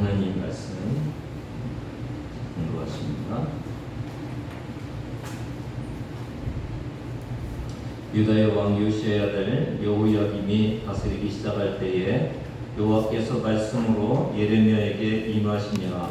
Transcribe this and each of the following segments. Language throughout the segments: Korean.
하나님 말씀 공부하십니다. 유다의 왕 요시아의 아들 여호야김이 다스리기 시작할 때에 여호와께서 말씀으로 예레미야에게 임하시니라.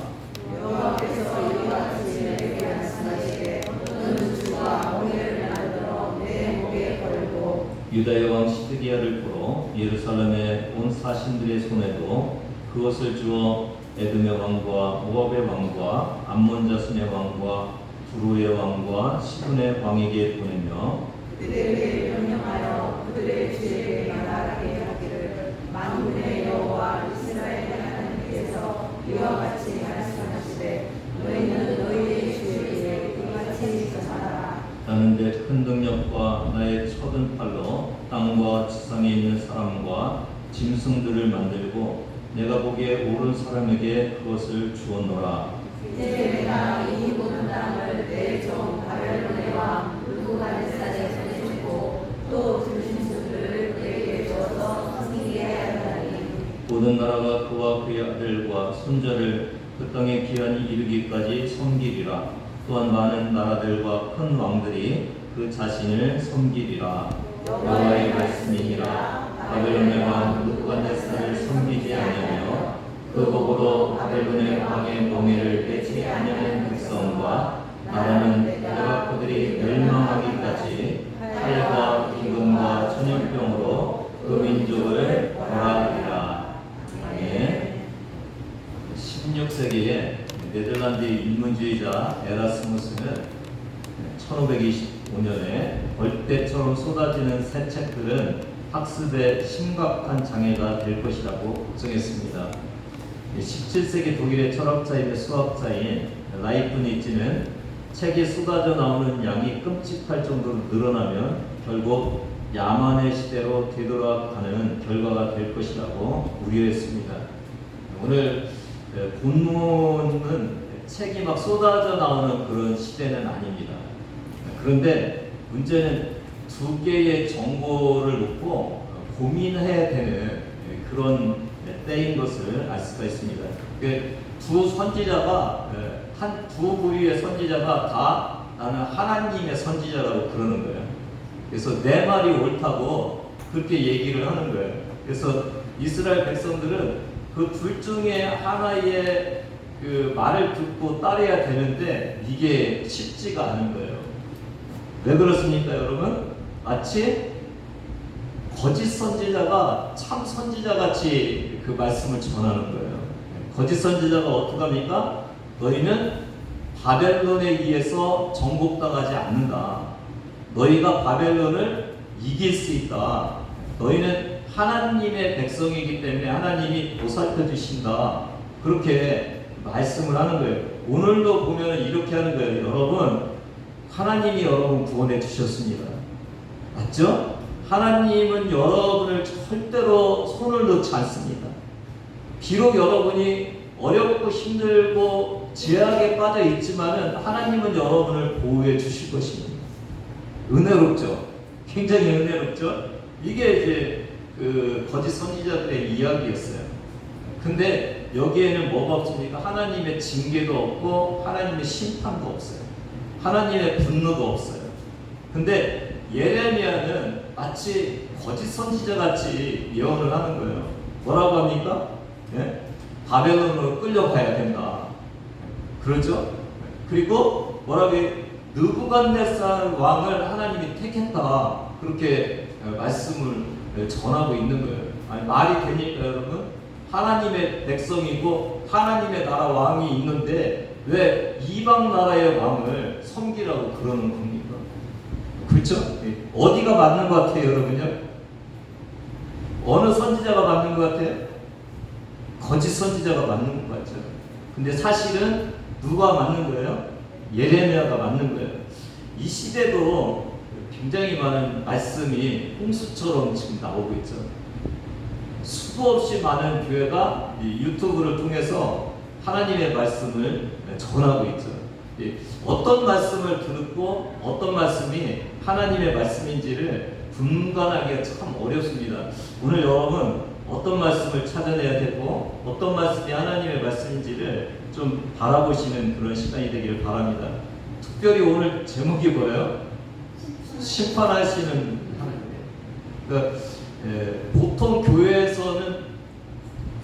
여호와께서 이와 같이 내게 말씀하시되 너는 주가 멍에를 만들어 내 목에 걸고 유다의 왕 시드기야를 보러 예루살렘의 온 사신들의 손에도 그것을 주어 에돔의 왕과 모압의 왕과 암몬 자손의 왕과 두로의 왕과 시돈의 왕에게 보내며 그들에게 명령하여 그들의 주에게 말하게 하기를 만군의 여호와 이스라엘의 하나님께서 이와 같이 말씀하시되 너희는 너희의 주에게 이같이 전하라. 나는 내 큰 능력과 나의 쳐든 팔로 땅과 지상에 있는 사람과 짐승들을 만들고 내가 보기에 옳은 사람에게 그것을 주었노라. 이제 내가 이 모든 땅을 내 종 바벨론의 왕 느부갓네살의 손에 주고 또 짐승들을 내게 주어서 섬기게 하였나니 모든 나라가 그와 그의 아들과 손자를 그 땅에 기한이 이르기까지 섬기리라. 또한 많은 나라들과 큰 왕들이 그 자신을 섬기리라. 여호와의 말씀이니라. 바벨론의 왕 느부갓네살을 섬기지 아니하며 그 보고도 바벨론의 왕의 멍에를 빼지 아니하는 백성과 나라는 내가 그들이 멸망하기까지 칼과 기근과 전염병으로 그 민족을 벌하리라. 아멘. 16세기에 네덜란드 인문주의자 에라스무스는 1525년에 벌떼처럼 쏟아지는 새 책들은 학습에 심각한 장애가 될 것이라고 걱정했습니다. 17세기 독일의 철학자이며 수학자인 라이프니츠는 책이 쏟아져 나오는 양이 끔찍할 정도로 늘어나면 결국 야만의 시대로 되돌아가는 결과가 될 것이라고 우려했습니다. 오늘 본문은 책이 막 쏟아져 나오는 그런 시대는 아닙니다. 그런데 문제는 두 개의 정보를 놓고 고민해야 되는 그런 때인 것을 알 수가 있습니다. 두 선지자가 두 부류의 선지자가 다 나는 하나님의 선지자라고 그러는 거예요. 그래서 내 말이 옳다고 그렇게 얘기를 하는 거예요. 그래서 이스라엘 백성들은 그 둘 중에 하나의 그 말을 듣고 따라야 되는데 이게 쉽지가 않은 거예요. 왜 그렇습니까, 여러분? 마치 거짓 선지자가 참 선지자 같이 그 말씀을 전하는 거예요. 거짓 선지자가 어떻게 합니까? 너희는 바벨론에 의해서 정복당하지 않는다. 너희가 바벨론을 이길 수 있다. 너희는 하나님의 백성이기 때문에 하나님이 보살펴 주신다. 그렇게 말씀을 하는 거예요. 오늘도 보면 이렇게 하는 거예요. 여러분, 하나님이 여러분 구원해 주셨습니다. 맞죠? 하나님은 여러분을 절대로 손을 놓지 않습니다. 비록 여러분이 어렵고 힘들고 죄악에 빠져 있지만은 하나님은 여러분을 보호해 주실 것입니다. 은혜롭죠? 굉장히 은혜롭죠? 이게 이제 그 거짓 선지자들의 이야기였어요. 근데 여기에는 뭐가 없습니까? 하나님의 징계도 없고 하나님의 심판도 없어요. 하나님의 분노도 없어요. 근데 예레미야는 마치 거짓 선지자 같이 예언을 하는 거예요. 뭐라고 합니까? 예? 바벨론으로 끌려가야 된다. 그렇죠? 그리고 뭐라고 해요? 느부갓네살 왕을 하나님이 택했다. 그렇게 말씀을 전하고 있는 거예요. 아니, 말이 됩니까, 여러분? 하나님의 백성이고 하나님의 나라 왕이 있는데 왜 이방 나라의 왕을 섬기라고 그러는 겁니까? 그렇죠? 어디가 맞는 것 같아요, 여러분요? 어느 선지자가 맞는 것 같아요? 거짓 선지자가 맞는 것 같죠. 근데 사실은 누가 맞는 거예요? 예레미야가 맞는 거예요. 이 시대도 굉장히 많은 말씀이 홍수처럼 지금 나오고 있죠. 수도 없이 많은 교회가 유튜브를 통해서 하나님의 말씀을 전하고 있죠. 어떤 말씀을 듣고 어떤 말씀이 하나님의 말씀인지를 분간하기가 참 어렵습니다. 오늘 여러분 어떤 말씀을 찾아내야 되고 어떤 말씀이 하나님의 말씀인지를 좀 바라보시는 그런 시간이 되기를 바랍니다. 특별히 오늘 제목이 뭐예요? 심판하시는 하나님. 그러니까 보통 교회에서는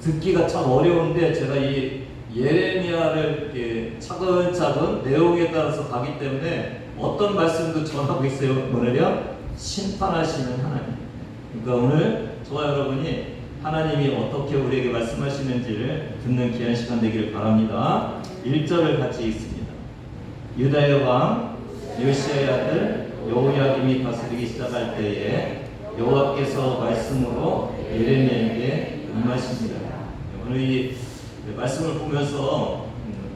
듣기가 참 어려운데 제가 이 예레미야를 이렇게 차근차근 내용에 따라서 가기 때문에 어떤 말씀도 전하고 있어요. 오늘요 심판하시는 하나님. 그러니까 오늘 저와 여러분이 하나님이 어떻게 우리에게 말씀하시는지를 듣는 귀한 시간 되기를 바랍니다. 1절을 같이 읽습니다. 유다의 왕 요시야의 아들 여호야김이 다스리기 시작할 때에 여호와께서 말씀으로 예레미야에게 임하십니다. 오늘 이 말씀을 보면서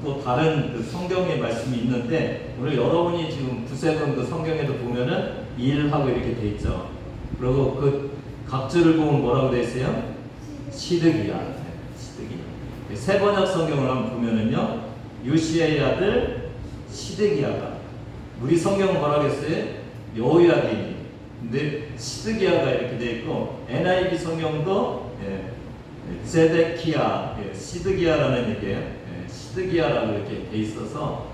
또 다른 그 성경의 말씀이 있는데 오늘 여러분이 지금 구세군 그 성경에도 보면은 일하고 이렇게 돼 있죠. 그리고 그 각주를 보면 뭐라고 돼 있어요? 시드기야. 시드기야. 세 번역 성경을 한번 보면은요 요시야의 아들 시드기야가, 우리 성경은 뭐라고 했어요? 여호야김이. 근데 시드기야가 이렇게 돼 있고 NIV 성경도 세데키야, 시드기야라는 얘기예요. 시드기야라고 이렇게 돼 있어서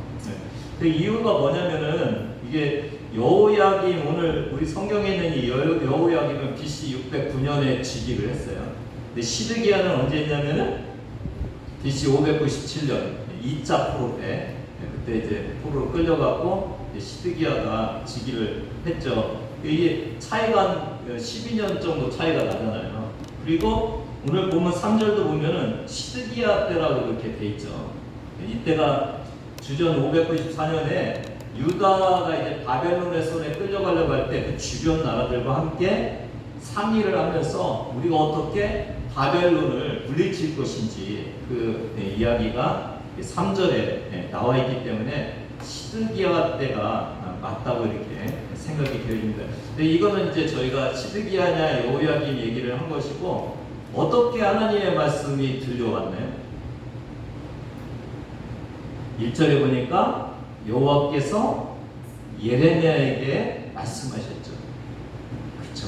그 이유가 뭐냐면은 이게 여호야김, 오늘 우리 성경에 있는 이 여호야김은 BC 609년에 즉위를 했어요. 근데 시드기야는 언제 했냐면은 BC 597년 2차 포로 때, 그때 이제 포로로 끌려갔고 시드기야가 즉위를 했죠. 이게 차이가 12년 정도 차이가 나잖아요. 그리고 오늘 보면 3절도 보면은 시드기야 때라고 이렇게 돼 있죠. 이때가 주전 594년에 유다가 이제 바벨론의 손에 끌려가려고 할 때 그 주변 나라들과 함께 상의를 하면서 우리가 어떻게 바벨론을 물리칠 것인지 그 이야기가 3절에 나와 있기 때문에 시드기야 때가 맞다고 이렇게 생각이 되어집니다. 근데 이거는 이제 저희가 시드기야냐 여호야김 얘기를 한 것이고, 어떻게 하나님의 말씀이 들려왔나요? 1절에 보니까 여호와께서 예레미야에게 말씀하셨죠. 그렇죠?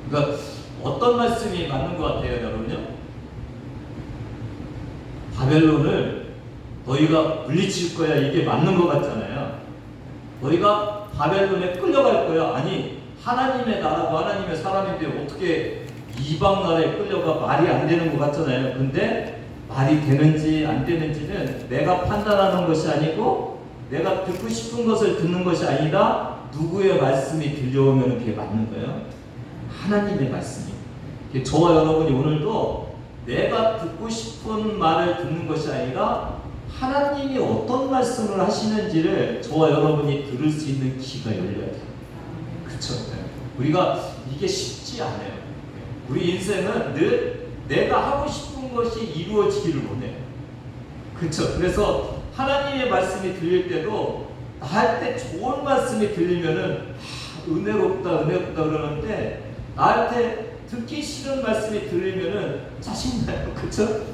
그러니까 어떤 말씀이 맞는 것 같아요, 여러분요? 바벨론을 너희가 물리칠 거야, 이게 맞는 것 같잖아요. 너희가 바벨론에 끌려갈 거야. 아니, 하나님의 나라고 하나님의 사람인데 어떻게 이방 나라에 끌려가? 말이 안 되는 것 같잖아요. 근데 말이 되는지 안 되는지는 내가 판단하는 것이 아니고 내가 듣고 싶은 것을 듣는 것이 아니라 누구의 말씀이 들려오면 그게 맞는 거예요. 하나님의 말씀이. 저와 여러분이 오늘도 내가 듣고 싶은 말을 듣는 것이 아니라 하나님이 어떤 말씀을 하시는지를 저와 여러분이 들을 수 있는 귀가 열려야 돼요. 그렇죠? 우리가 이게 쉽지 않아요. 우리 인생은 늘 내가 하고 싶은 것이 이루어지기를 원해요. 그렇죠? 그래서 하나님의 말씀이 들릴 때도 나한테 좋은 말씀이 들리면은 은혜롭다 그러는데, 나한테 듣기 싫은 말씀이 들리면은 짜증나요. 그렇죠?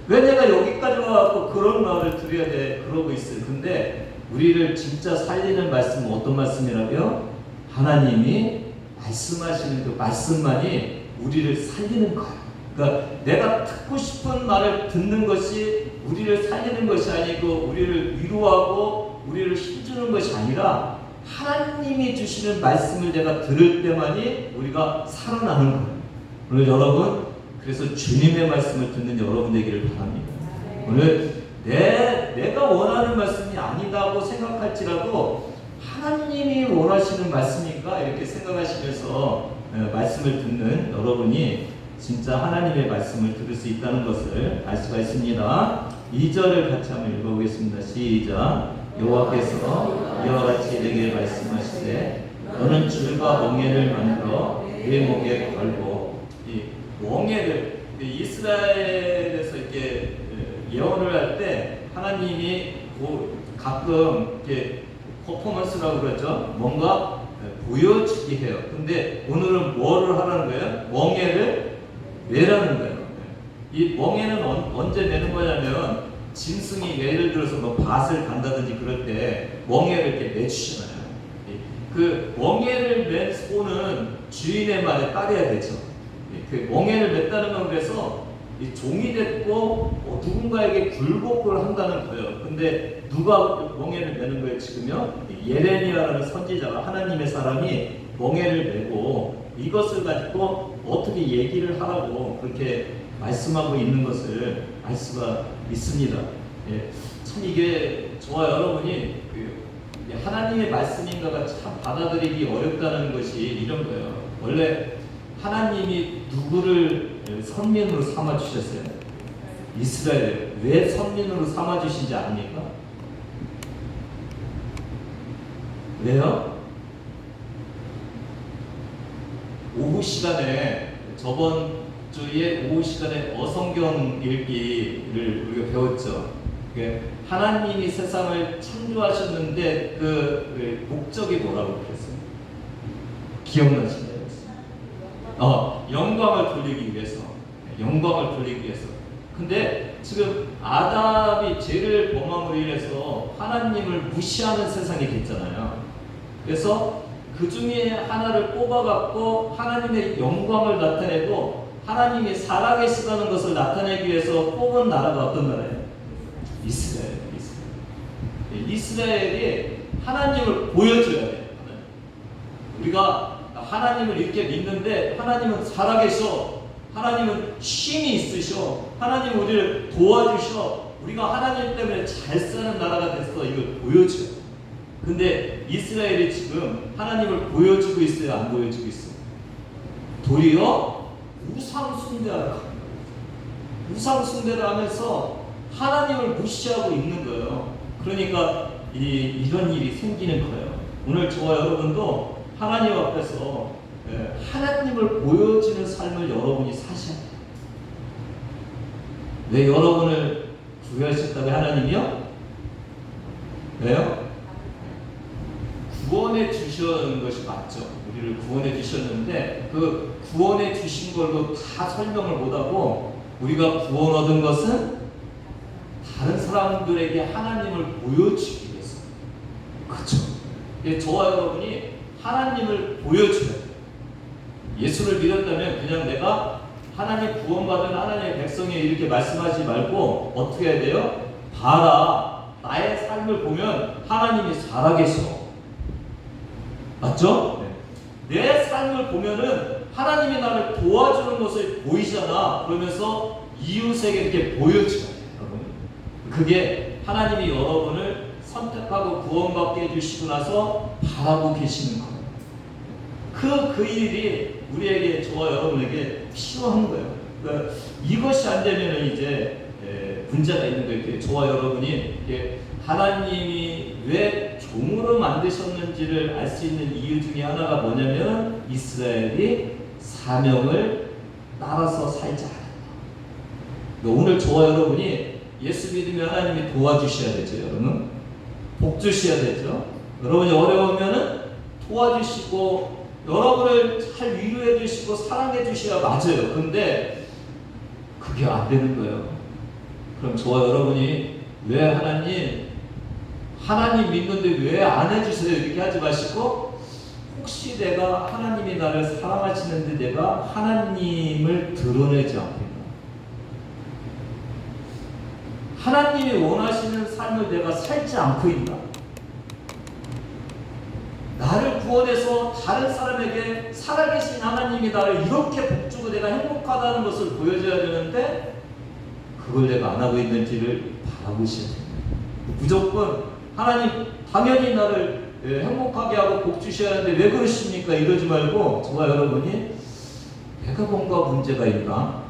왜 내가 여기까지 와갖고 그런 말을 들어야 돼? 그러고 있어요. 근데 우리를 진짜 살리는 말씀은 어떤 말씀이라고요? 하나님이 말씀하시는 그 말씀만이 우리를 살리는 거예요. 그러니까 내가 듣고 싶은 말을 듣는 것이 우리를 살리는 것이 아니고 우리를 위로하고 우리를 힘주는 것이 아니라 하나님이 주시는 말씀을 내가 들을 때만이 우리가 살아나는 거예요. 오늘 여러분, 그래서 주님의 말씀을 듣는 여러분 되기를 바랍니다. 오늘 내가 원하는 말씀이 아니다고 생각할지라도 하나님이 원하시는 말씀이니까 이렇게 생각하시면서 말씀을 듣는 여러분이 진짜 하나님의 말씀을 들을 수 있다는 것을 알 수가 있습니다. 2절을 같이 한번 읽어보겠습니다. 시작. 여호와께서 이와 같이 내게 말씀하시되 너는 줄과 멍에를 만들어 내 목에 걸고, 이 멍에를 이스라엘에서 이렇게 예언을 할 때 하나님이 가끔 이렇게 퍼포먼스라고 그러죠. 뭔가 보여주게 해요. 근데 오늘은 뭐를 하라는 거예요? 멍에를 매라는 거예요. 이 멍에는 언제 매는 거냐면, 짐승이 예를 들어서 뭐 밭을 간다든지 그럴 때 멍에를 이렇게 매주시잖아요. 그 멍에를 맨 소는 주인의 말에 따라야 되죠. 그 멍에를 맸다는 건 그래서 이 종이 됐고 누군가에게 굴복을 한다는 거예요. 근데 누가 멍에를 매는 거예요 지금요? 예레미야라는 선지자가 하나님의 사람이 멍에를 메고 이것을 가지고 어떻게 얘기를 하라고 그렇게 말씀하고 있는 것을 알 수가 있습니다. 예, 참 이게 저와 여러분이 하나님의 말씀인가가 참 받아들이기 어렵다는 것이 이런 거예요. 원래 하나님이 누구를 선민으로 삼아 주셨어요? 이스라엘. 왜 선민으로 삼아 주신지 압니까? 왜요? 오후 시간에 저번 주에 오후 시간에 어성경 읽기를 우리가 배웠죠. 하나님이 세상을 창조하셨는데 그 목적이 뭐라고 그랬어요? 기억나시나요? 영광을 돌리기 위해서. 영광을 돌리기 위해서. 근데 지금 아담이 죄를 범함으로 인해서 하나님을 무시하는 세상이 됐잖아요. 그래서 그 중에 하나를 뽑아갖고 하나님의 영광을 나타내고 하나님이 살아계시다는 것을 나타내기 위해서 뽑은 나라가 어떤 나라예요? 이스라엘. 이스라엘이 하나님을 보여줘야 돼요. 우리가 하나님을 이렇게 믿는데 하나님은 살아계셔. 하나님은 힘이 있으셔. 하나님은 우리를 도와주셔. 우리가 하나님 때문에 잘 사는 나라가 됐어. 이걸 보여줘요. 근데 이스라엘이 지금 하나님을 보여주고 있어요? 안 보여주고 있어요? 도리어 우상 숭배하러 갑니다. 우상 숭배를 하면서 하나님을 무시하고 있는 거예요. 그러니까 이런 일이 생기는 거예요. 오늘 저와 여러분도 하나님 앞에서 하나님을 보여주는 삶을 여러분이 사셔야 돼요. 왜 여러분을 구하셨다고 하나님이요? 왜요? 구원해 주시는 것이 맞죠. 우리를 구원해 주셨는데 그 구원해 주신 걸로 다 설명을 못하고 우리가 구원 얻은 것은 다른 사람들에게 하나님을 보여주기 위해서. 그렇죠. 저와 여러분이 하나님을 보여줘야 돼요. 예수를 믿었다면 그냥 내가 하나님 구원받은 하나님의 백성에 이렇게 말씀하지 말고 어떻게 해야 돼요? 봐라. 나의 삶을 보면 하나님이 살아계셔. 맞죠? 내 삶을 보면은 하나님이 나를 도와주는 것을 보이잖아. 그러면서 이웃에게 이렇게 보여줘야 돼요. 그게 하나님이 여러분을 선택하고 구원받게 해주시고 나서 바라고 계시는 거예요. 그 일이 우리에게, 저와 여러분에게 필요한 거예요. 그러니까 이것이 안 되면 이제 문제가 있는 거예요. 저와 여러분이 하나님이 왜 종으로 만드셨는지를 알 수 있는 이유 중에 하나가 뭐냐면 이스라엘이 사명을 따라서 살지 않았다. 그러니까 오늘 저와 여러분이 예수 믿으면 하나님이 도와주셔야 되죠. 여러분 복 주셔야 되죠. 여러분이 어려우면은 도와주시고 여러분을 잘 위로해 주시고 사랑해 주셔야 맞아요. 근데 그게 안 되는 거예요. 그럼 저와 여러분이 왜 하나님 믿는데 왜 안 해주세요? 이렇게 하지 마시고 혹시 내가 하나님이 나를 사랑하시는데 내가 하나님을 드러내지 않겠나? 하나님이 원하시는 삶을 내가 살지 않고 있나? 나를 구원해서 다른 사람에게 살아계신 하나님이 나를 이렇게 복주고 내가 행복하다는 것을 보여줘야 되는데 그걸 내가 안 하고 있는지를 바라보셔야 됩니다. 무조건 하나님 당연히 나를 행복하게 하고 복 주셔야 하는데 왜 그러십니까? 이러지 말고 저와 여러분이 내가 뭔가 문제가 있나?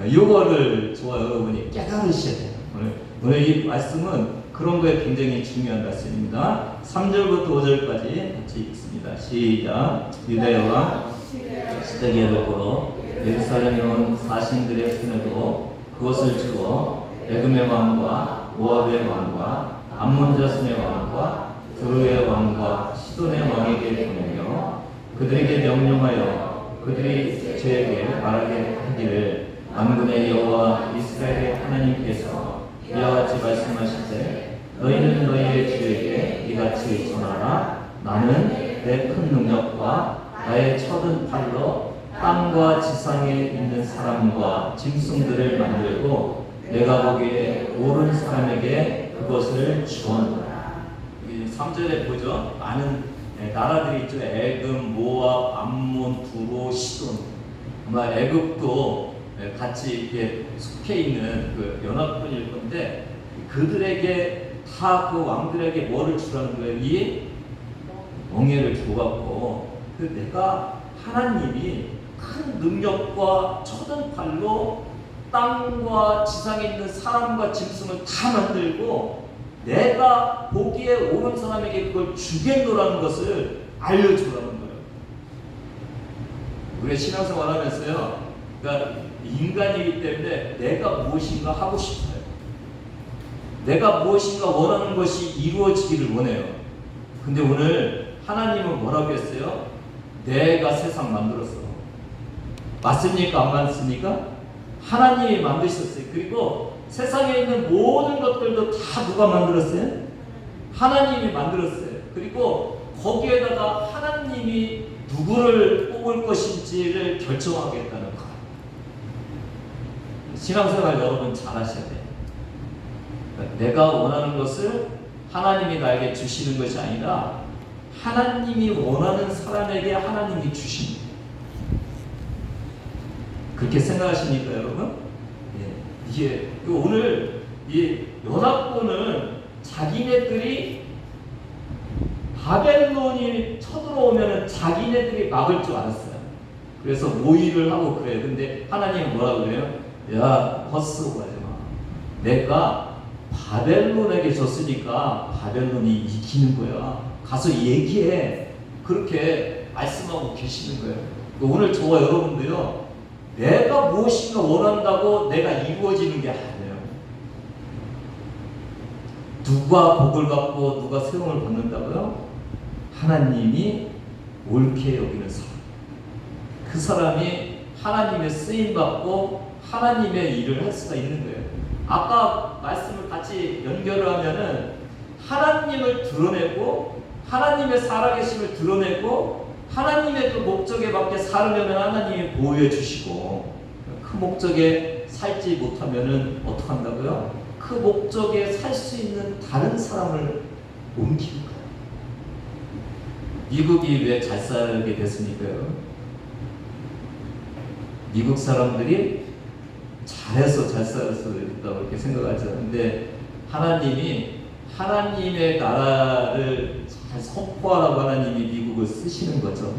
이거를 저와 여러분이 깨달으셔야 돼요. 오늘 이 말씀은 그런 거에 굉장히 중요한 말씀입니다. 3절부터 5절까지 같이 읽습니다. 시작. 유대와 시드기야를 보러 예루살렘에 온 사신들의 손에도 그것을 주어 에돔의 왕과 모압의 왕과 암몬 자손의 왕과 두루의 왕과 시돈의 왕에게 보내며 그들에게 명령하여 그들이 저에게 말하게 하기를 만군의 여호와 이스라엘의 하나님께서 이와 같이 말씀하시되 너희는 너희의 주에게 이같이 전하라. 나는 내 큰 능력과 나의 쳐든 팔로 땅과 지상에 있는 사람과 짐승들을 만들고 내가 보기에 옳은 사람에게 그것을 주었노라. 3절에 보죠. 많은 나라들이 있죠. 애굽, 모압, 암몬, 두로, 시돈. 아마 애굽도 같이 이렇게 속해 있는 그 연합군일 건데 그들에게 다 그 왕들에게 뭐를 주라는 거예요? 이 멍에를 줘갖고 내가 하나님이 큰 능력과 초든 팔로 땅과 지상에 있는 사람과 짐승을 다 만들고 내가 보기에 옳은 사람에게 그걸 주겠노라는 것을 알려주라는 거예요. 우리가 신앙생활 하면서요, 그러니까 인간이기 때문에 내가 무엇인가 하고 싶어요. 내가 무엇인가 원하는 것이 이루어지기를 원해요. 근데 오늘 하나님은 뭐라고 했어요? 내가 세상 만들었어. 맞습니까? 안 맞습니까? 하나님이 만드셨어요. 그리고 세상에 있는 모든 것들도 다 누가 만들었어요? 하나님이 만들었어요. 그리고 거기에다가 하나님이 누구를 뽑을 것인지를 결정하겠다는 거. 신앙생활 여러분 잘 하셔야 돼요. 내가 원하는 것을 하나님이 나에게 주시는 것이 아니라 하나님이 원하는 사람에게 하나님이 주시는 거예요. 그렇게 생각하십니까, 여러분? 예. 이게 오늘 이 연합군은 자기네들이 바벨론이 쳐들어오면 자기네들이 막을 줄 알았어요. 그래서 모의를 하고 그래요. 근데 하나님은 뭐라고 그래요? 야, 헛쓰고 하지 마. 내가 바벨론에게 졌으니까 바벨론이 이기는 거야. 가서 얘기해. 그렇게 말씀하고 계시는 거예요. 오늘 저와 여러분도요, 내가 무엇인가 원한다고 내가 이루어지는 게 아니에요. 누가 복을 받고 누가 세움을 받는다고요? 하나님이 옳게 여기는 사람. 그 사람이 하나님의 쓰임받고 하나님의 일을 할 수가 있는 거예요. 아까 말씀을 같이 연결을 하면은 하나님을 드러내고 하나님의 살아계심을 드러내고 하나님의 그 목적에 맞게 살으려면 하나님이 보호해 주시고 그 목적에 살지 못하면은 어떻게 한다고요? 그 목적에 살 수 있는 다른 사람을 옮기는 거예요. 미국이 왜 잘 살게 됐습니까? 미국 사람들이 잘해서 잘 살아서 됐다고 이렇게 생각하죠. 근데 하나님이 하나님의 나라를 잘 선포하라고 하나님이 미국을 쓰시는 거죠.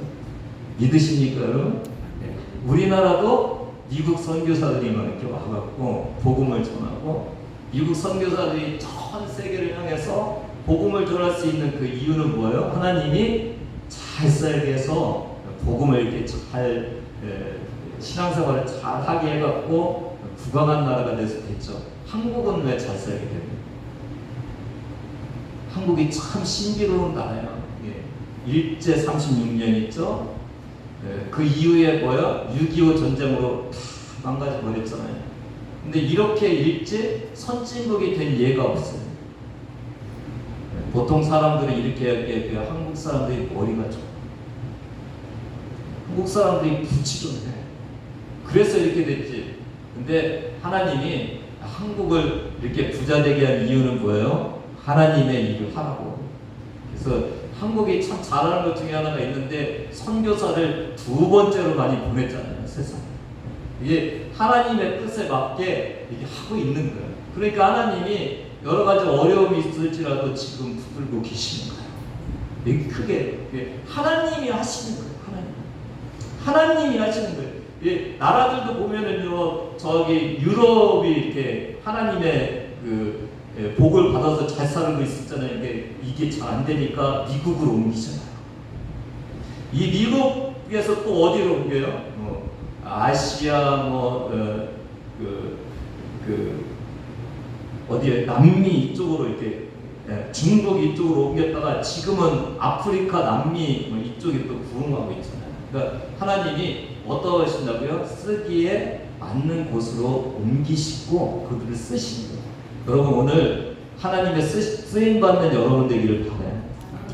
믿으십니까, 여러분? 네. 우리나라도 미국 선교사들이 막 이렇게 와갖고 복음을 전하고 미국 선교사들이 전 세계를 향해서 복음을 전할 수 있는 그 이유는 뭐예요? 하나님이 잘 살게 해서 복음을 이렇게 잘 신앙생활을 잘 하게 해갖고 부강한 나라가 돼서 됐죠. 한국은 왜 잘 살게 됩니까? 한국이 참 신비로운 나라예요. 일제 36년 있죠. 그 이후에 뭐야? 6.25 전쟁으로 다 망가져 버렸잖아요. 근데 이렇게 일제 선진국이 된 예가 없어요. 보통 사람들은 이렇게 한국 사람들이 머리가 좋아. 한국 사람들이 부지런해. 그래서 이렇게 됐지. 근데 하나님이 한국을 이렇게 부자 되게 한 이유는 뭐예요? 하나님의 일을 하라고. 그래서 한국이 참 잘하는 것 중에 하나가 있는데 선교사를 2번째로 많이 보냈잖아요, 세상에. 이게 하나님의 뜻에 맞게 이게 하고 있는 거예요. 그러니까 하나님이 여러 가지 어려움이 있을지라도 지금 붙들고 계시는 거예요. 이게 크게 하나님이 하시는 거예요. 하나님이 하시는 거예요. 나라들도 보면은요, 저기 유럽이 이렇게 하나님의 그 복을 받아서 잘 살고 있었잖아요. 이게 잘 안 되니까 미국으로 옮기잖아요. 이 미국에서 또 어디로 옮겨요? 아시아 어디에 남미 이쪽으로 이렇게 중국 이쪽으로 옮겼다가 지금은 아프리카, 남미 이쪽에 또 부흥하고 있잖아요. 그러니까 하나님이 어떠하신다고요? 쓰기에 맞는 곳으로 옮기시고 그들을 쓰시는 거예요. 여러분 오늘 하나님의 쓰임받는 여러분 되기를 바라요.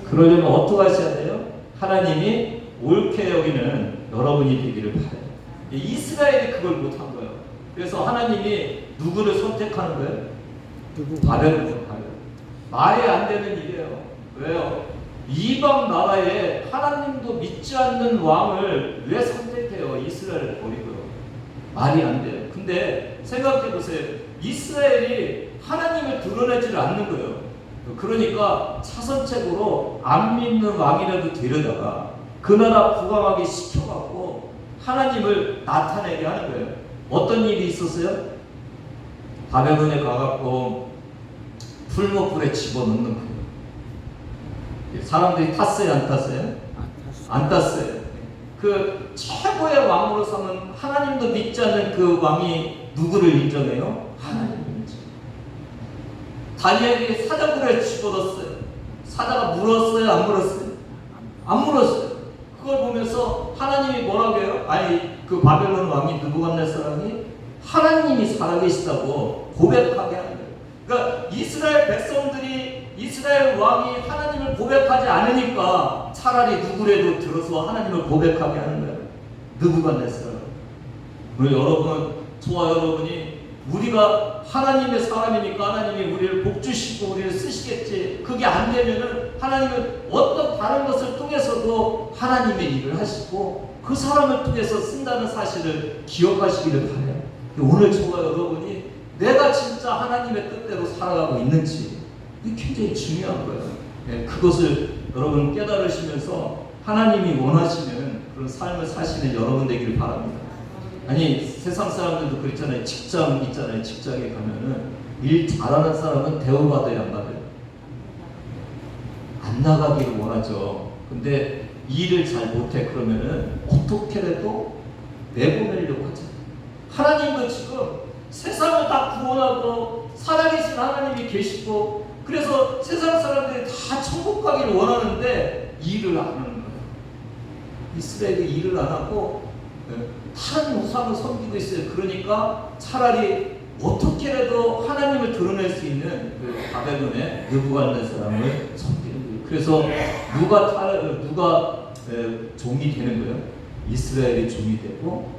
그러려면 어떻게 하셔야 돼요? 하나님이 옳게 여기는 여러분이 되기를 바라요. 이스라엘이 그걸 못한 거예요. 그래서 하나님이 누구를 선택하는 거예요? 바벨론을 가요. 말이 안 되는 일이에요. 왜요? 이방 나라에 하나님도 믿지 않는 왕을 왜 선택해요? 이스라엘을 버리고요. 말이 안 돼요. 근데 생각해 보세요. 이스라엘이 하나님을 드러내지를 않는 거예요. 그러니까 차선책으로 안 믿는 왕이라도 데려다가 그 나라 부강하게 시켜갖고 하나님을 나타내게 하는 거예요. 어떤 일이 있었어요? 바벨론에 가갖고 풀무불에 집어넣는 거예요. 사람들이 탔어요, 안 탔어요? 안 탔어요. 그 최고의 왕으로 삼은 하나님도 믿지 않는 그 왕이 누구를 인정해요? 하나님을 인정해요. 다니엘이 사자굴에 집어넣었어요. 사자가 물었어요, 안 물었어요? 안 물었어요. 그걸 보면서 하나님이 뭐라고 해요? 아니, 그 바벨론 왕이 느부갓네살이 하나님이 살아계시다고 고백하게 하는 거예요. 그러니까 이스라엘 백성들이 이스라엘 왕이 하나님을 고백하지 않으니까 차라리 누구라도 들어서 하나님을 고백하게 하는 거예요. 느부갓네살. 우리 여러분, 저와 여러분이 우리가 하나님의 사람이니까 하나님이 우리를 복주시고 우리를 쓰시겠지. 그게 안 되면은 하나님은 어떤 다른 것을 통해서도 하나님의 일을 하시고 그 사람을 통해서 쓴다는 사실을 기억하시기를 바라요. 오늘 저와 여러분이 내가 진짜 하나님의 뜻대로 살아가고 있는지 이게 굉장히 중요한 거예요. 그것을 여러분 깨달으시면서 하나님이 원하시는 그런 삶을 사시는 여러분 되기를 바랍니다. 아니, 세상 사람들도 그렇잖아요. 직장 있잖아요. 직장에 가면은 일 잘하는 사람은 대우받아야 안 받아요? 안 나가기를 원하죠. 근데 일을 잘 못해 그러면은 어떻게라도 내보내려고 하죠. 하나님도 지금 세상을 다 구원하고 살아계신 하나님이 계시고 그래서 세상 사람들이 다 천국 가기를 원하는데 일을 안 하는 거예요. 이스라엘이 일을 안 하고 다른 우상을 섬기고 있어요. 그러니까 차라리 어떻게라도 하나님을 드러낼 수 있는 그 바벨론의 느부갓네살을 섬기는 거예요. 그래서 누가 종이 되는 거예요? 이스라엘이 종이 되고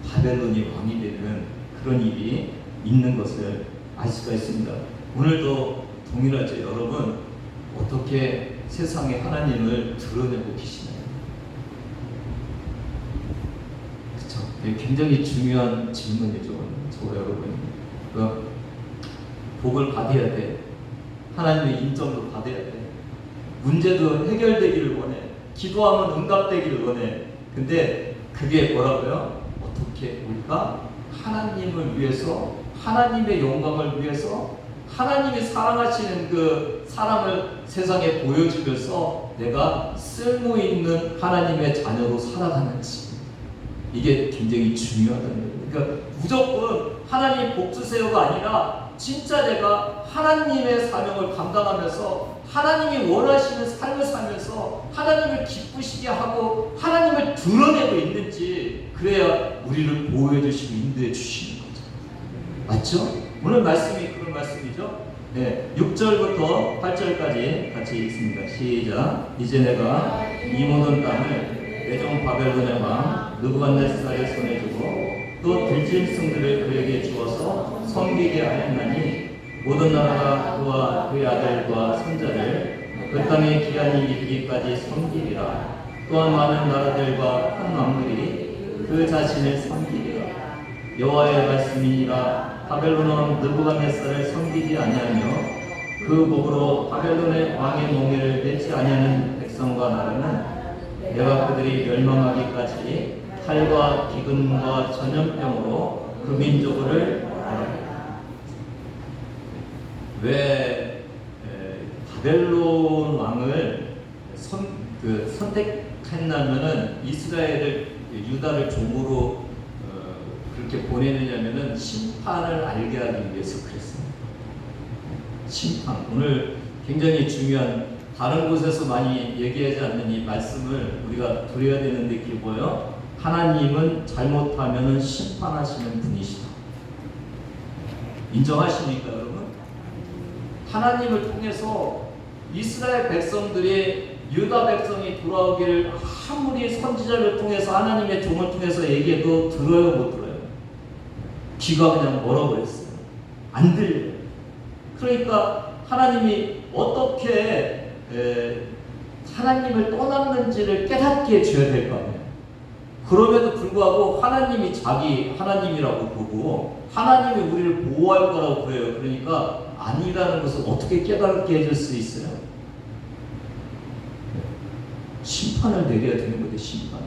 바벨론이 왕이 되는 그런 일이 있는 것을 알 수가 있습니다. 오늘도 동일하죠. 여러분, 어떻게 세상에 하나님을 드러내고 계시나요? 굉장히 중요한 질문이죠. 저 여러분, 복을 받아야 돼. 하나님의 인정도 받아야 돼. 문제도 해결되기를 원해. 기도하면 응답되기를 원해. 근데 그게 뭐라고요? 어떻게 우리가 하나님을 위해서, 하나님의 영광을 위해서, 하나님이 사랑하시는 그 사랑을 세상에 보여주면서 내가 쓸모 있는 하나님의 자녀로 살아가는지. 이게 굉장히 중요하다는 거예요. 그러니까 무조건 하나님 복 주세요가 아니라 진짜 내가 하나님의 사명을 감당하면서 하나님이 원하시는 삶을 살면서 하나님을 기쁘시게 하고 하나님을 드러내고 있는지 그래야 우리를 보호해 주시고 인도해 주시는 거죠. 맞죠? 오늘 말씀이 그런 말씀이죠. 네, 6절부터 8절까지 같이 읽습니다. 시작. 이제 내가 이 모든 땅을 내 종 바벨론의 왕 느부갓네살의 손에 주고 또 들짐승들을 그에게 주어서 섬기게 하였나니 모든 나라가 그와 그의 아들과 손자를 그 땅에 기한이 이르기까지 섬기리라. 또한 많은 나라들과 큰 왕들이 그 자신을 섬기리라. 여호와의 말씀이니라. 바벨론은 느부갓네살을 섬기지 아니하며 그 복으로 바벨론의 왕의 몽에를 맺지 아니하는 백성과 나라는 내가 그들이 멸망하기까지 칼과 기근과 전염병으로 그 민족을 왜 바벨론 왕을 선택했냐면은 이스라엘을 유다를 종으로 그렇게 보내느냐면은 심판을 알게 하기 위해서 그랬습니다. 심판. 오늘 굉장히 중요한 다른 곳에서 많이 얘기하지 않는 이 말씀을 우리가 드려야 되는데 그게 뭐예요? 하나님은 잘못하면 심판하시는 분이시다. 인정하십니까 여러분? 하나님을 통해서 이스라엘 백성들이 유다 백성이 돌아오기를 아무리 선지자를 통해서 하나님의 종을 통해서 얘기해도 들어요 못 들어요? 귀가 그냥 멀어버렸어요. 안 들려요. 그러니까 하나님이 어떻게 하나님을 떠났는지를 깨닫게 해줘야 될 거 아니에요. 그럼에도 불구하고 하나님이 자기 하나님이라고 보고 하나님이 우리를 보호할 거라고 그래요. 그러니까 아니라는 것을 어떻게 깨닫게 해줄 수 있어요? 심판을 내려야 되는 거죠. 심판.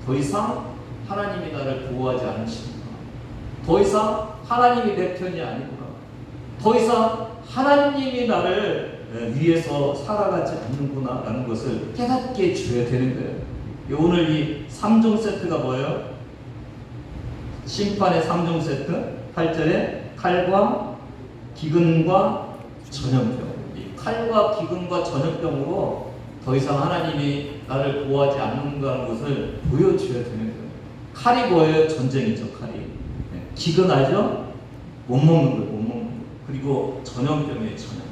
더 이상 하나님이 나를 보호하지 않으시는구나. 더 이상 하나님이 내 편이 아니구나. 더 이상 하나님이 나를 위해서 살아가지 않는구나 라는 것을 깨닫게 해줘야 되는 거예요. 오늘 이 3종 세트가 뭐예요? 심판의 3종 세트. 8절에 칼과 기근과 전염병. 이 칼과 기근과 전염병으로 더 이상 하나님이 나를 보호하지 않는다는 것을 보여줘야 되는 거예요. 칼이 뭐예요? 전쟁이죠. 칼이. 기근 알죠? 못 먹는 거예요. 못 먹는 거. 그리고 전염병이에요. 전염.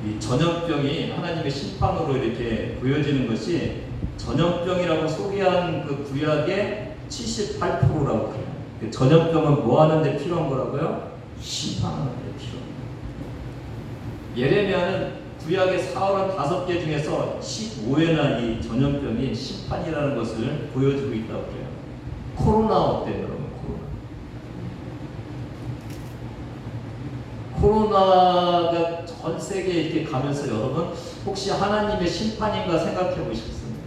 이 전염병이 하나님의 심판으로 이렇게 보여지는 것이 전염병이라고 소개한 그 구약의 78%라고 해요. 그 전염병은 뭐 하는데 필요한 거라고요? 심판하는 데 필요합니다. 예레미야는 구약의 사울한 5개 중에서 15회나 이 전염병이 심판이라는 것을 보여주고 있다고 해요. 코로나 어때요, 여러분? 코로나가 전 세계에 이렇게 가면서 여러분 혹시 하나님의 심판인가 생각해 보셨습니까?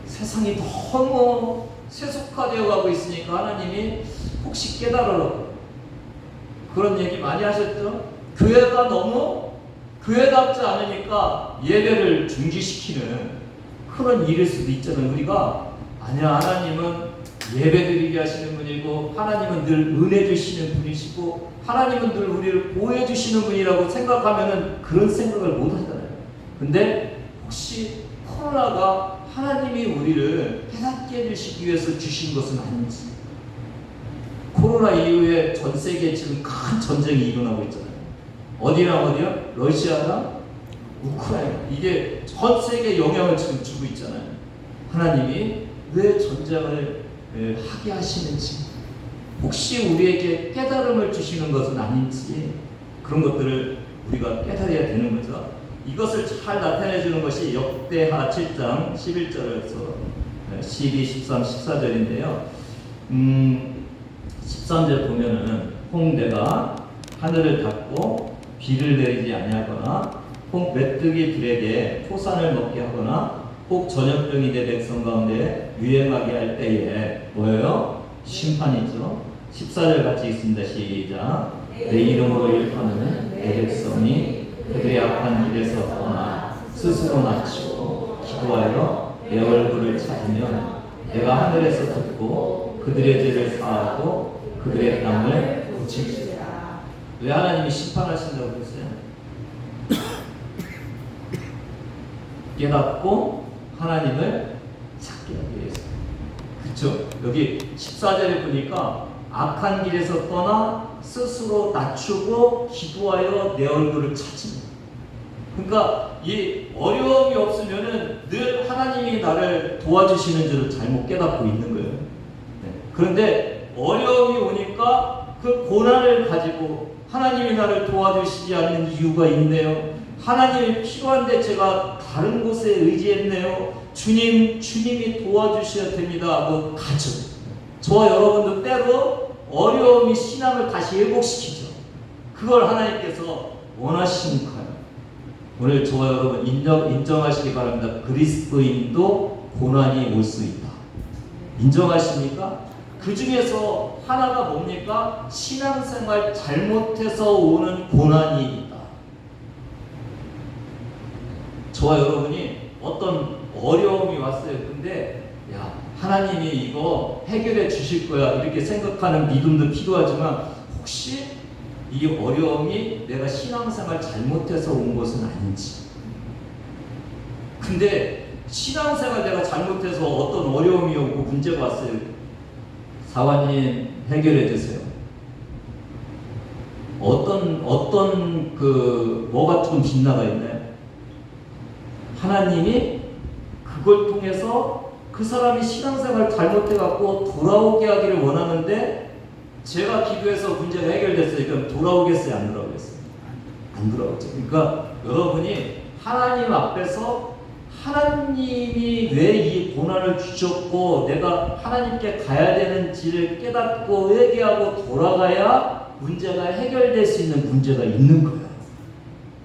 세상이 너무 세속화되어 가고 있으니까 하나님이 혹시 깨달으라고 그런 얘기 많이 하셨죠? 교회가 너무 교회답지 않으니까 예배를 중지시키는 그런 일일 수도 있잖아요. 우리가 아니야, 하나님은 예배드리게 하시는 분이고 하나님은 늘 은혜 주시는 분이시고 하나님은 늘 우리를 보호해 주시는 분이라고 생각하면은 그런 생각을 못 하잖아요. 근데 혹시 코로나가 하나님이 우리를 깨닫게 해주시기 위해서 주신 것은 아닌지. 코로나 이후에 전 세계에 지금 큰 전쟁이 일어나고 있잖아요. 어디랑 어디요? 러시아랑 우크라이나. 이게 전 세계에 영향을 지금 주고 있잖아요. 하나님이 왜 전쟁을 하게 하시는지, 혹시 우리에게 깨달음을 주시는 것은 아닌지, 그런 것들을 우리가 깨달아야 되는 거죠. 이것을 잘 나타내 주는 것이 역대하 7장 11절에서 12, 13, 14절인데요. 13절 보면은 혹 내가 하늘을 닫고 비를 내리지 아니하거나 혹 메뚜기 들에게 토산을 먹게 하거나 혹 전염병이 내 백성 가운데 유행하게 할 때에 뭐예요? 심판이죠. 14절 같이 있습니다. 시작. 내 이름으로 일컫는 내 백성이 그들의 악한 길에서 떠나 스스로 낮추고 기도하여 내 얼굴을 찾으면 내가 하늘에서 듣고 그들의 죄를 사하고 그들의 땅을 고칠지라. 왜 하나님이 심판하신다고 그랬어요? 깨닫고 하나님을 찾게 하기 위해서. 그렇죠? 여기 14절에 보니까 악한 길에서 떠나 스스로 낮추고 기도하여 내 얼굴을 찾으면. 그러니까 이 어려움이 없으면은 늘 하나님이 나를 도와주시는 줄을 잘못 깨닫고 있는 거예요. 그런데 어려움이 오니까 그 고난을 가지고 하나님이 나를 도와주시지 않는 이유가 있네요. 하나님이 필요한데 제가 다른 곳에 의지했네요. 주님이 도와주셔야 됩니다 하고 가죠. 저와 여러분도 때로 어려움이 신앙을 다시 회복시키죠. 그걸 하나님께서 원하시는 거예요. 오늘 저와 여러분 인정하시기 바랍니다. 그리스도인도 고난이 올 수 있다. 인정하십니까? 그 중에서 하나가 뭡니까? 신앙생활 잘못해서 오는 고난이 있다. 저와 여러분이 어떤 어려움이 왔어요. 근데 야, 하나님이 이거 해결해 주실 거야 이렇게 생각하는 믿음도 필요하지만 혹시 이 어려움이 내가 신앙생활 잘못해서 온 것은 아닌지. 근데 신앙생활 내가 잘못해서 어떤 어려움이 오고 문제가 왔어요. 사관님 해결해 주세요. 어떤 뭐가 좀 빗나가 있나요? 하나님이 그걸 통해서 그 사람이 신앙생활 잘못해갖고 돌아오게 하기를 원하는데 제가 기도해서 문제가 해결됐어요. 그럼 돌아오겠어요? 안 돌아오겠어요? 안 돌아오죠. 그러니까 여러분이 하나님 앞에서 하나님이 왜 이 고난을 주셨고 내가 하나님께 가야 되는지를 깨닫고 회개하고 돌아가야 문제가 해결될 수 있는 문제가 있는 거예요.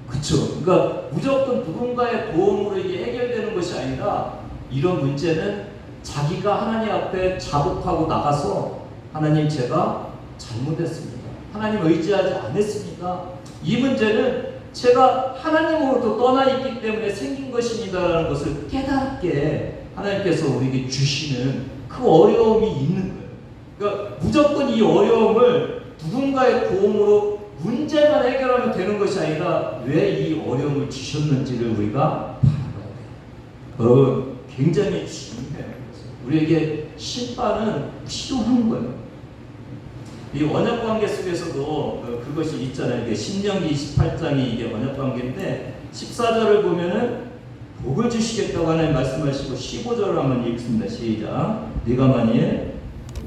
그렇죠? 그러니까 무조건 누군가의 도움으로 이게 해결되는 것이 아니라 이런 문제는 자기가 하나님 앞에 자복하고 나가서 하나님 제가 잘못했습니다. 하나님 의지하지 않았습니다. 이 문제는 제가 하나님으로부터 떠나 있기 때문에 생긴 것입니다라는 것을 깨닫게 하나님께서 우리에게 주시는 그 어려움이 있는 거예요. 그러니까 무조건 이 어려움을 누군가의 도움으로 문제만 해결하면 되는 것이 아니라 왜 이 어려움을 주셨는지를 우리가 바라봐야 돼요. 여러분 굉장히 중요해요. 우리에게 심판은 필요한 거예요. 이 언약관계 속에서도 그것이 있잖아요. 이게 신명기 28장이 이게 언약관계인데 14절을 보면은 복을 주시겠다고 하나님 말씀하시고 15절을 한번 읽습니다. 시작. 네가 만일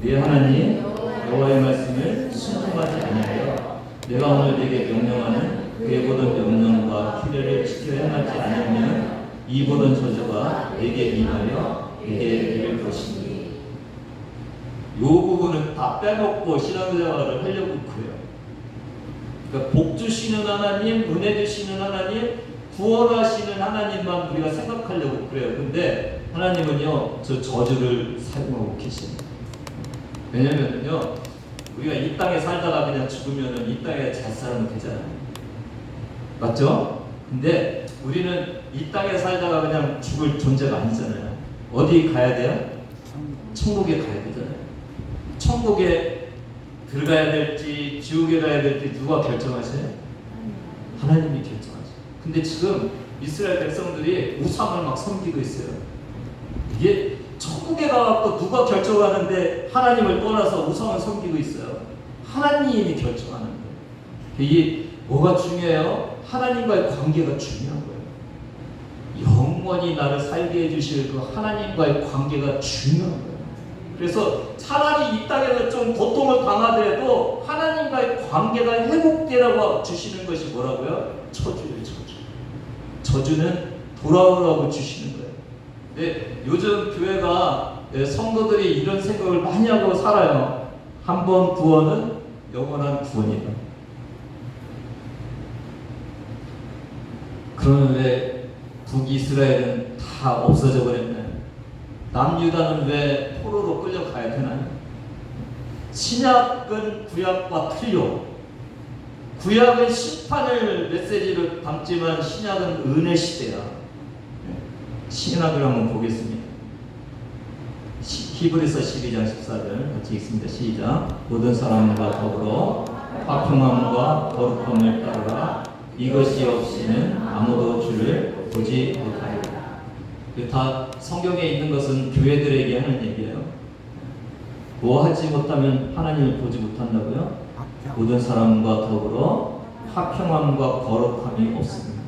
네 하나님 여호와의 말씀을 순종하지 아니하여 내가 오늘 네게 명령하는 그의 모든 명령과 규례를 지켜 행하지 않으면 이 모든 저주가 네게 임하여 네게 이를 것이니. 이 부분은 다 빼먹고 신앙생활을 하려고 그래요. 그러니까 복 주시는 하나님, 은혜 주시는 하나님, 구원하시는 하나님만 우리가 생각하려고 그래요. 근데 하나님은요, 저 저주를 사용하고 계십니다. 왜냐면요, 우리가 이 땅에 살다가 그냥 죽으면은 이 땅에 잘 살면 되잖아요. 맞죠? 근데 우리는 이 땅에 살다가 그냥 죽을 존재가 아니잖아요. 어디 가야 돼요? 천국에 가야 되잖아요. 천국에 들어가야 될지 지옥에 가야 될지 누가 결정하세요? 하나님이 결정하세요. 근데 지금 이스라엘 백성들이 우상을 막 섬기고 있어요. 이게 천국에 가서 누가 결정하는데 하나님을 떠나서 우상을 섬기고 있어요. 하나님이 결정하는 거예요. 이게 뭐가 중요해요? 하나님과의 관계가 중요한 거예요. 영원히 나를 살게 해주실 그 하나님과의 관계가 중요한 거예요. 그래서 차라리 이 땅에서 좀 고통을 당하더라도 하나님과의 관계가 회복되라고 주시는 것이 뭐라고요? 저주예요, 저주. 저주는 돌아오라고 주시는 거예요. 근데 요즘 교회가 성도들이 이런 생각을 많이 하고 살아요. 한 번 구원은 영원한 구원이다. 그러면 왜 북이스라엘은 다 없어져 버렸나요? 남유다는 왜 포로로 끌려가야 되나요? 신약은 구약과 틀려. 구약은 심판을 메시지를 담지만 신약은 은혜 시대야. 신약을 한번 보겠습니다. 히브리서 12장 14절 같이 읽습니다. 시작. 모든 사람과 더불어 화평함과 거룩함을 따르라. 이것이 없이는 아무도 주를 보지 못하리라. 다 성경에 있는 것은 교회들에게 하는 얘기예요. 뭐 하지 못하면 하나님을 보지 못한다고요? 모든 사람과 더불어 화평함과 거룩함이 없습니다.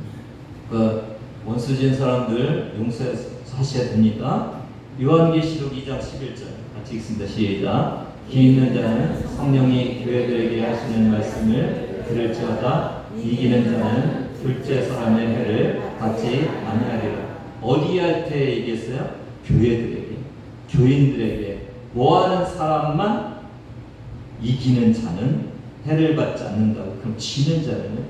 그러니까 원수진 사람들 용서하셔야 됩니다. 요한계시록 2장 11절 같이 읽습니다. 시작. 기 있는 자는 성령이 교회들에게 하시는 말씀을 들을지어다. 이기는 자는 둘째 사람의 해를 받지 아니하리라. 어디한테 얘기했어요? 교회들에게, 교인들에게. 뭐하는 사람만 이기는 자는 해를 받지 않는다고. 그럼 지는 자는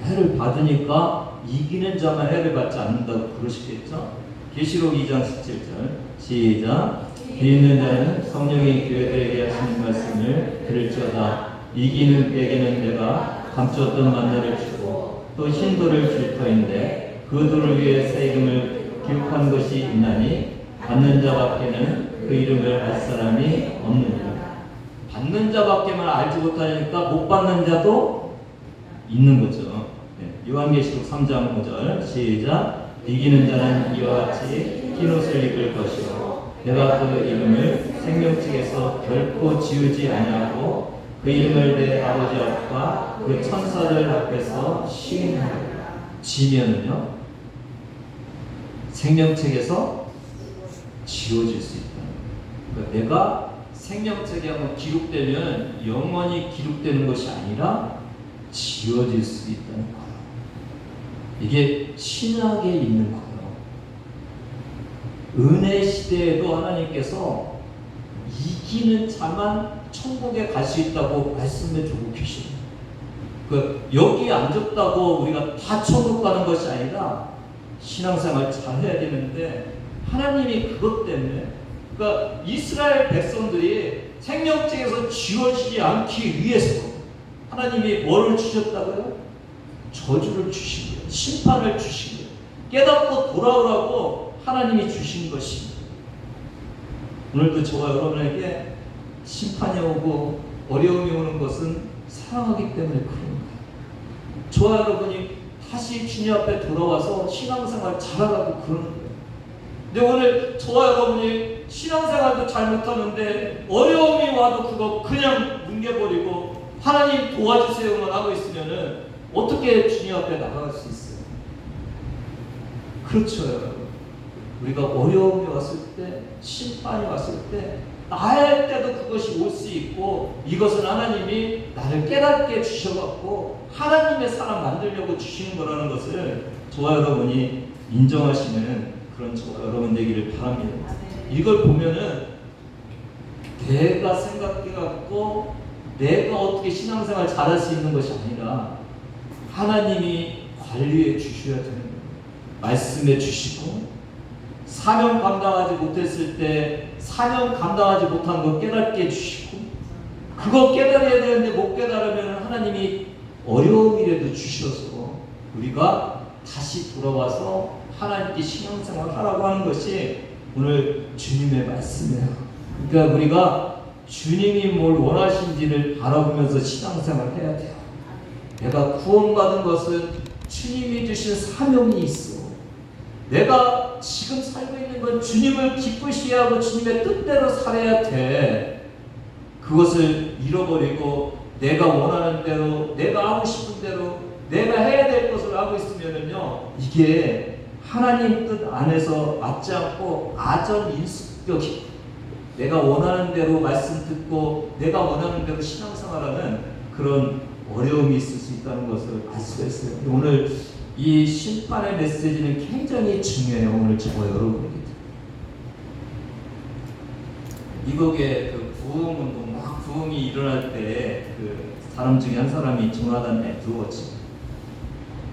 해를 받으니까 이기는 자만 해를 받지 않는다고 그러시겠죠? 계시록 2장 17절 시작. 있는 자는 성령이 교회들에게 하시는 말씀을 들을지어다. 이기는 에게는 내가 감추었던 만나를 주고 또 흰돌을 줄 터인데 그 돌을 위해 새 이름을 기록한 것이 있나니 받는 자밖에는 그 이름을 알 사람이 없느니라. 받는 자밖에만 알지 못하니까 못 받는 자도 있는 거죠. 요한계시록 3장 5절 시작. 이기는 자는 이와 같이 흰 옷을 입을 것이요 내가 그 이름을 생명책에서 결코 지우지 아니하고 그 이름을 내 아버지 앞과 그 천사들 앞에서 시인하리라. 지면은요, 생명책에서 지워질 수 있다. 그러니까 내가 생명책에 한번 기록되면 영원히 기록되는 것이 아니라 지워질 수 있다는 거예요. 이게 신약에 있는 거예요. 은혜 시대에도 하나님께서 이기는 자만 천국에 갈 수 있다고 말씀해 주고 계십니다. 여기 앉았다고 우리가 다 천국 가는 것이 아니라 신앙생활 잘 해야 되는데, 하나님이 그것 때문에, 그러니까 이스라엘 백성들이 생명책에서 지워지지 않기 위해서 하나님이 뭐를 주셨다고요? 저주를 주신 거예요. 심판을 주신 거예요. 깨닫고 돌아오라고 하나님이 주신 것입니다. 오늘도 저와 여러분에게 심판이 오고 어려움이 오는 것은 사랑하기 때문에 그런 거예요. 저와 여러분이 다시 주님 앞에 돌아와서 신앙생활 잘하라고 그러는 거예요. 근데 오늘 저와 여러분이 신앙생활도 잘 못하는데 어려움이 와도 그거 그냥 뭉개버리고 하나님 도와주세요만 하고 있으면은 어떻게 주님 앞에 나갈 수 있어요? 그렇죠, 여러분. 우리가 어려움이 왔을 때, 심판이 왔을 때, 나의 때도 그것이 올 수 있고, 이것은 하나님이 나를 깨닫게 주셔갖고 하나님의 사람 만들려고 주시는 거라는 것을 저와 여러분이 인정하시는 그런 저와 여러분 되기를 바랍니다. 이걸 보면은 내가 생각해갖고 내가 어떻게 신앙생활 잘할 수 있는 것이 아니라 하나님이 관리해 주셔야 되는 거예요. 말씀해 주시고, 사명 감당하지 못했을 때 사명 감당하지 못한 거 깨닫게 해주시고, 그거 깨달아야 되는데 못 깨달으면 하나님이 어려움이라도 주셔서 우리가 다시 돌아와서 하나님께 신앙생활 하라고 하는 것이 오늘 주님의 말씀이에요. 그러니까 우리가 주님이 뭘 원하신지를 바라보면서 신앙생활 해야 돼요. 내가 구원받은 것은 주님이 주신 사명이 있어. 내가 지금 살고 있는 건 주님을 기쁘시게 하고 주님의 뜻대로 살아야 돼. 그것을 잃어버리고 내가 원하는 대로, 내가 하고 싶은 대로, 내가 해야 될 것을 하고 있으면은요, 이게 하나님 뜻 안에서 맞지 않고 아전인수격이, 내가 원하는 대로 말씀 듣고 내가 원하는 대로 신앙생활하는 그런 어려움이 있을 수 있다는 것을 알 수가 있어요. 오늘 이 심판의 메시지는 굉장히 중요해요. 오늘 저와 여러분에게. 미국의 그 부흥운동, 막 부흥이 일어날 때 그 사람 중에 한 사람이 조나단 에드워즈.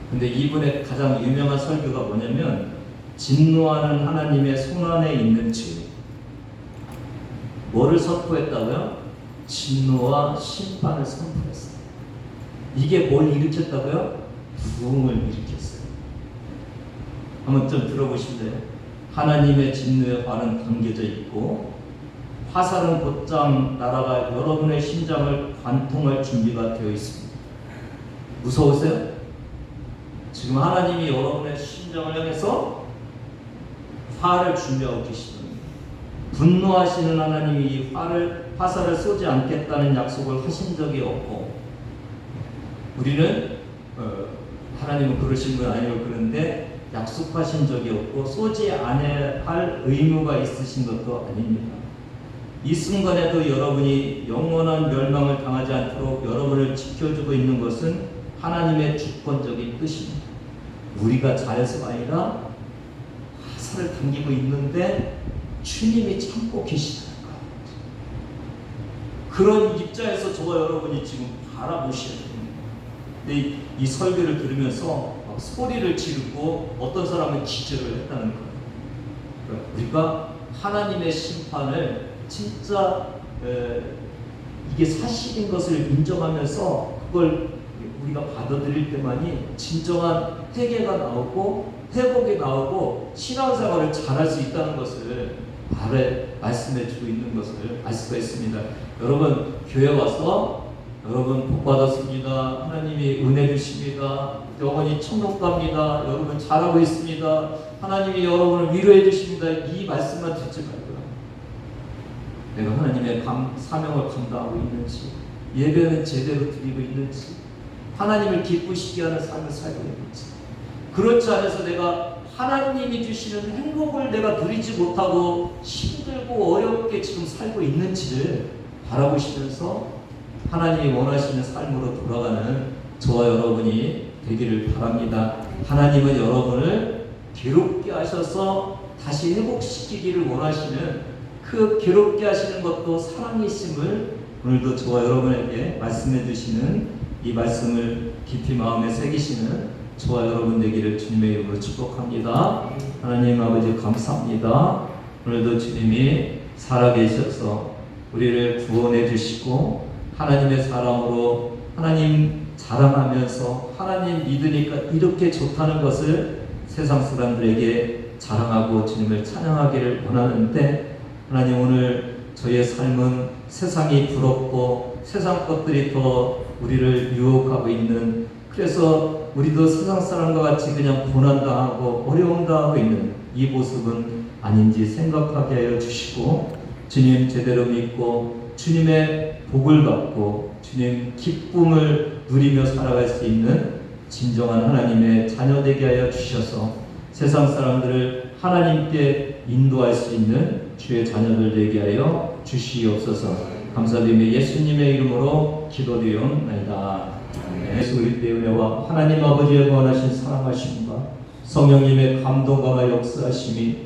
근데 이분의 가장 유명한 설교가 뭐냐면, 진노하는 하나님의 손안에 있는 죄. 뭐를 선포했다고요? 진노와 심판을 선포했어요. 이게 뭘 일으켰다고요? 부흥을 일으켰어요. 한번 좀 들어보실래요? 하나님의 진노의 활은 당겨져 있고 화살은 곧장 날아가 여러분의 심장을 관통할 준비가 되어 있습니다. 무서우세요? 지금 하나님이 여러분의 심장을 향해서 활을 준비하고 계시거든요. 분노하시는 하나님이 이 화살을 쏘지 않겠다는 약속을 하신 적이 없고, 우리는 하나님은 그러신 건 아니고, 그런데 약속하신 적이 없고 쏘지 않아야 할 의무가 있으신 것도 아닙니다. 이 순간에도 여러분이 영원한 멸망을 당하지 않도록 여러분을 지켜주고 있는 것은 하나님의 주권적인 뜻입니다. 우리가 잘해서가 아니라 화살을 당기고 있는데 주님이 참고 계시다는 거예요. 그런 입장에서 저와 여러분이 지금 바라보셔야 됩니다. 근데 이 설교를 들으면서 막 소리를 지르고 어떤 사람은 기절을 했다는 거예요. 그러니까 우리가 하나님의 심판을 진짜 이게 사실인 것을 인정하면서 그걸 우리가 받아들일 때만이 진정한 회개가 나오고 회복이 나오고 신앙생활을 잘할 수 있다는 것을 말씀해 주고 있는 것을 알 수가 있습니다. 여러분, 교회 와서 여러분 복 받았습니다. 하나님이 은혜 주십니다. 영원히 천국 갑니다. 여러분 잘하고 있습니다. 하나님이 여러분을 위로해 주십니다. 이 말씀만 듣지 말고요. 내가 하나님의 사명을 감당하고 있는지, 예배는 제대로 드리고 있는지, 하나님을 기쁘시게 하는 삶을 살고 있는지, 그렇지 않아서 내가 하나님이 주시는 행복을 내가 누리지 못하고 힘들고 어렵게 지금 살고 있는지를 바라보시면서 하나님이 원하시는 삶으로 돌아가는 저와 여러분이 되기를 바랍니다. 하나님은 여러분을 괴롭게 하셔서 다시 회복시키기를 원하시는, 그 괴롭게 하시는 것도 사랑이심을 오늘도 저와 여러분에게 말씀해 주시는, 이 말씀을 깊이 마음에 새기시는 저와 여러분 되기를 주님의 이름으로 축복합니다. 하나님 아버지 감사합니다. 오늘도 주님이 살아계셔서 우리를 구원해 주시고 하나님의 사람으로 하나님 자랑하면서 하나님 믿으니까 이렇게 좋다는 것을 세상 사람들에게 자랑하고 주님을 찬양하기를 원하는데, 하나님 오늘 저희의 삶은 세상이 부럽고 세상 것들이 더 우리를 유혹하고 있는, 그래서 우리도 세상 사람과 같이 그냥 고난당하고 어려움당하고 있는 이 모습은 아닌지 생각하게 하여 주시고, 주님 제대로 믿고 주님의 복을 받고 주님 기쁨을 누리며 살아갈 수 있는 진정한 하나님의 자녀 되게 하여 주셔서 세상 사람들을 하나님께 인도할 수 있는 주의 자녀들 되게 하여 주시옵소서. 감사드리며 예수님의 이름으로 기도드리옵나이다. 예수 그리스도의 은혜와 하나님 아버지의 원하신 사랑하심과 성령님의 감동과 역사하심이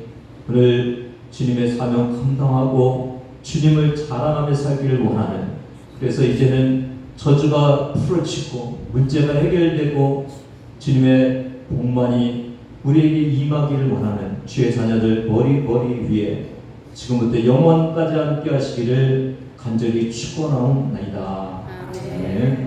오늘 주님의 사명 감당하고 주님을 자랑하며 살기를 원하는, 그래서 이제는 저주가 풀어지고 문제가 해결되고 주님의 복만이 우리에게 임하기를 원하는 주의 자녀들 머리 위에 지금부터 영원까지 함께 하시기를 간절히 축원하옵나이다. 아멘.